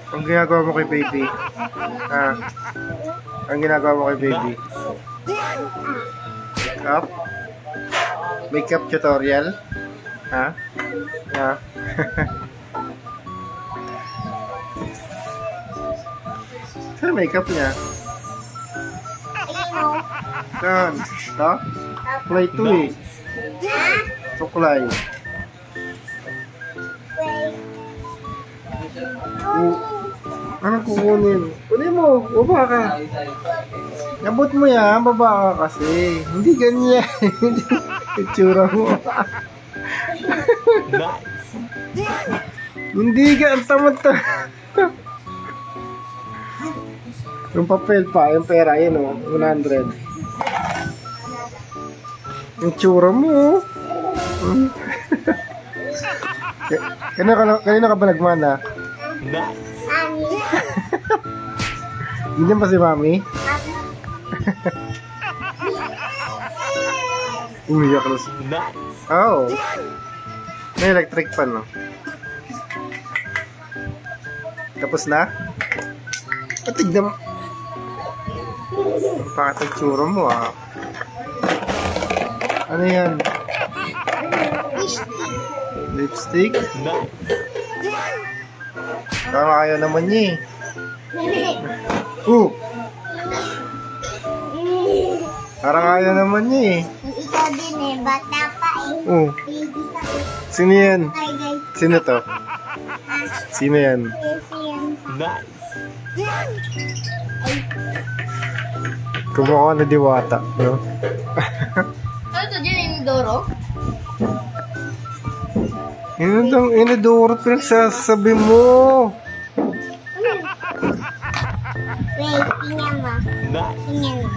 Ang ginagawa mo kay baby? Ha? Ang ginagawa mo kay baby? Makeup? Makeup tutorial? Ha? Ha? Saan makeup niya? Saan? Ito? Suklay ito eh. Suklay. Anong kukunin? Kunin mo, baba ka. Nabot mo yan, baba ka kasi. Hindi ganyan. Hindi itsura mo. Hindi ka, ang tamad-ta. Yung papel pa, yung pera, yun o, 100. Yung tsura mo. Kanina ka ba nagmana? Hindi pa si mami? Umiyak na si... Oh. May electric pan, no? Tapos na? Tignan mo. Pakatag tsura mo, ah. Ano yan? Lipstick? Parang ayaw naman niya eh. Parang ayaw naman niya eh. Ikaw din eh, bata pa eh. Sino yan? Sino to? Sino yan? Kumukha na diwata, no? Ano to dyan, Inidoro? Inidoro pinagsasabi mo. Wait, tingnan mo. Tingnan mo.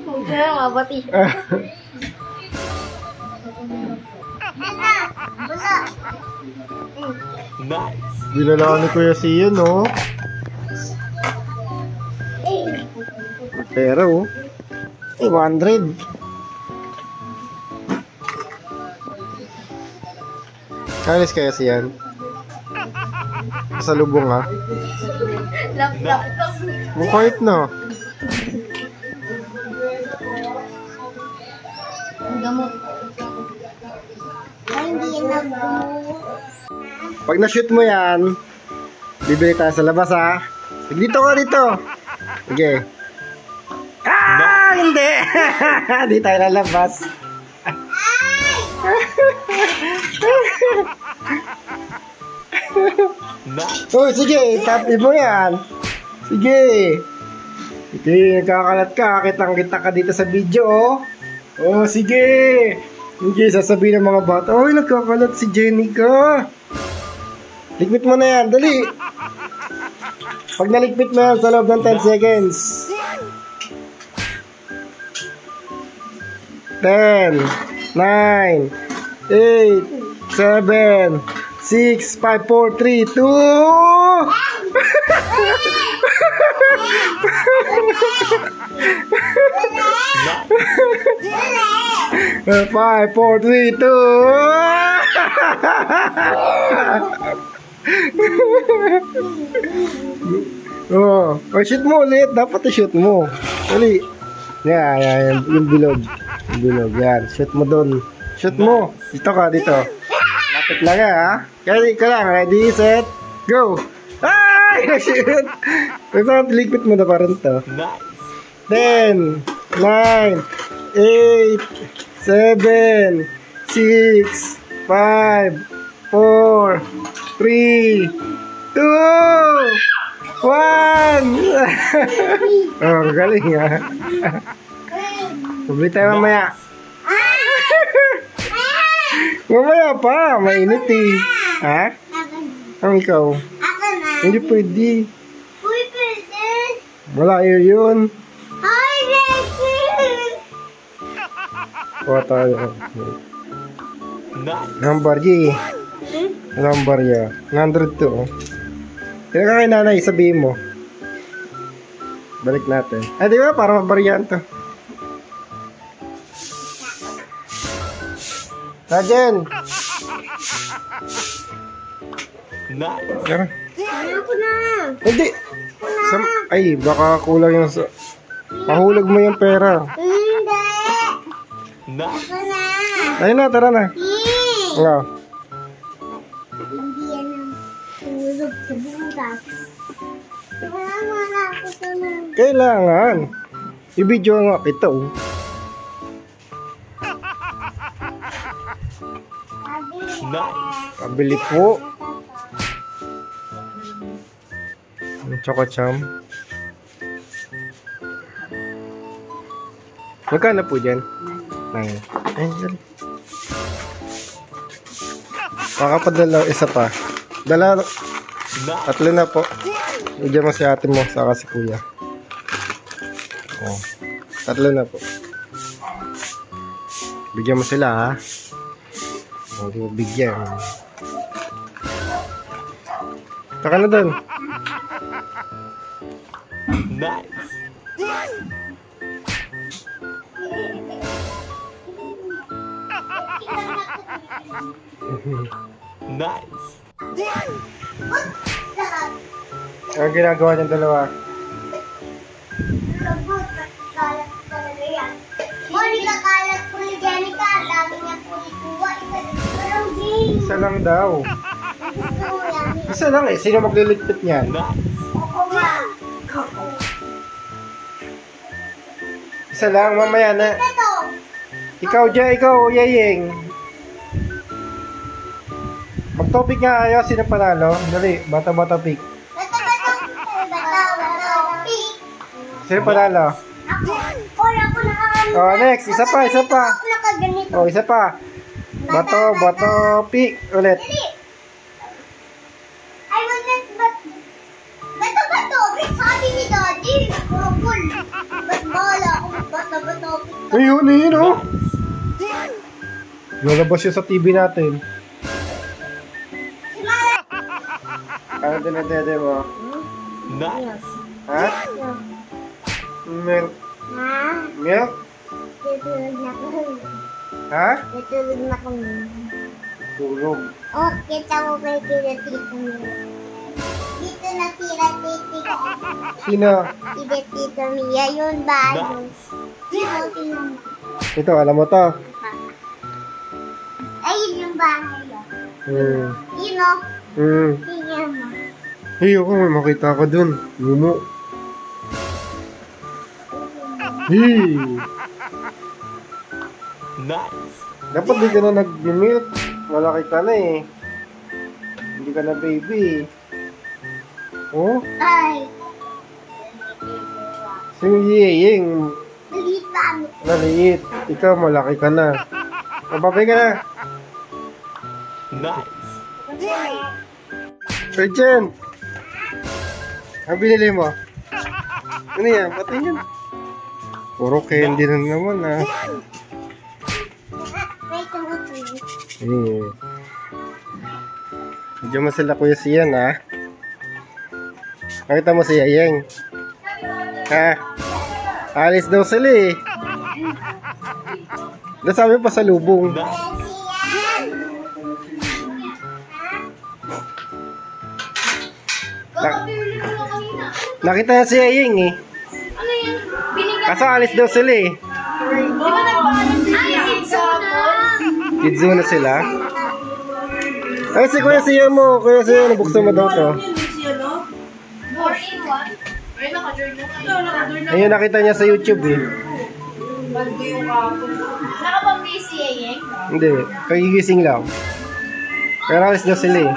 Huwag ka na mabati. Binala ni Kuya Sian, no? Pera, oh. 100. Kalis kaya siyan? Sa lubong, ha? Lap. Mukait na. Gamot. Ay, hindi yan naggamot. Pag na-shoot mo yan, bibili tayo sa labas, ha? Dito ka, dito. Sige. Ah! Hindi! Hindi tayo lalabas. Oh, sige, tapi mo yan. Sige. Sige, nagkakalat ka. Kitang-kita ka dito sa video, oh. Oh, sige. Sige, sasabihin ng mga bata, oh, nagkakalat si Jenica. Likpit mo na yan, dali. Pag nalikpit mo yan sa loob ng 10 seconds. 10, 9, 8, 7, 6, 5, 4, 3, 2. 5, 4, 3, 2. Oh, shoot mo ulit. Dapat i-shoot mo. Dali. Yan, yung bilog. Yung bilog, yan. Shoot mo dun. Shoot mo. Dito ka, dito. Lapit lang, ha. Kaya ka lang. Ready, set, go. Ay! Shoot! Pero ligpit mo na parang to. 10, 9, 8, 7, 6, 5, 4, 3, 2, 1. Oh, galing, ha. Pabili tayo mamaya. Mamaya pa, mainit eh. Ha? Ang ikaw? Ako na. Hindi pwede. Uy, pwede. Malayo yun. Ay, pwede. Kuha tayo. Number G. Anong barya? 100 to, oh. Kaya ka kay nanay, sabihin mo. Balik natin. Di ba? Para mabaryan to. Rajen! Tara. Ano ko na? Hindi. Ay, baka kulang yung... Mahulog mo yung pera. Hindi. Ako na. Ayun na, tara na. Nga. Hindi yan ang tulog sa butas. Wala ako sa mga. Kailangan. I-video nga kita, oh. Pabili po. Choco Cham. Magkano po dyan? Ay, dali. Makapadala isa pa. Tatlo na po. Bigyan mo si ate mo, saka si kuya. Oh. Tatlo na po. Bigyan mo sila, ha? Hindi mo bigyan. Taka na doon. Nice. Ang ginagawa ng dalawa? Monica, kalat po ni Jenica. Lagi niya po ikuha. Isa lang daw. Gusto mo yan. Isa lang eh. Sino magliligpit niyan? Ako nga. Isa lang, mamaya na. Ito. Ikaw dyan, ikaw, Yayeng. Mag-topic nga kayo, sino panalo? Dali, bata-bata pick. Pink. Sino panalo? Ako. Or ako nakakalimutan. Oh, next, isa pa. Ako nakaganito. Oh, isa pa. Bato, pick. Ulit. Dali. I will not bato. Sabi ni Daddy. Purple. Ba't bala ako bato. Ayun, oh. Nalabas yun sa TV natin. Ano dinadede mo? Nice. Ha? Milk. Ha? Milk? Tutulog na ko. Ha? Tutulog na ko. Tulog. Oh, kita mo kay Tito ko. Dito na sila Tito ko. Sino? Si Tito Mia yun ba? Tingnan mo. Ito, alam mo to. Ayun yung bahay yun. Yun o. Tingnan mo. Hey, ako may makita ko dun. Mumu. Hey! Nice. Dapat di ka na nag-mute. Malaki ka na eh. Hindi ka na baby. Oh? Ay. Sino Yeyeng? Maliit pa kami. Maliit. Ikaw malaki ka na. Mababay ka na. Nice. Urgent! Ang binili mo? Ano yan? Pati yan. Puro candy na naman ah. May tumutuloy. Medyo mo sila kuya siyan ah. Nakita mo si Yayeng? Ha? Alis daw sila eh. Nasabi pa sa lubong. Nakita na si Yayeng eh. Ano yan? Binigyan. Kaso alis daw sila eh. Di ba nagpaalam si Pizza na? Kidzo na sila. Ay si kuya siya mo. Kuya siya nabuksan mo daw to. 4-in-1? Ay, naka-join na kayo. Ayun nakita niya sa YouTube eh. Nakapang-busy eh, Hindi. Kagigising lang. Pero alis daw sila eh.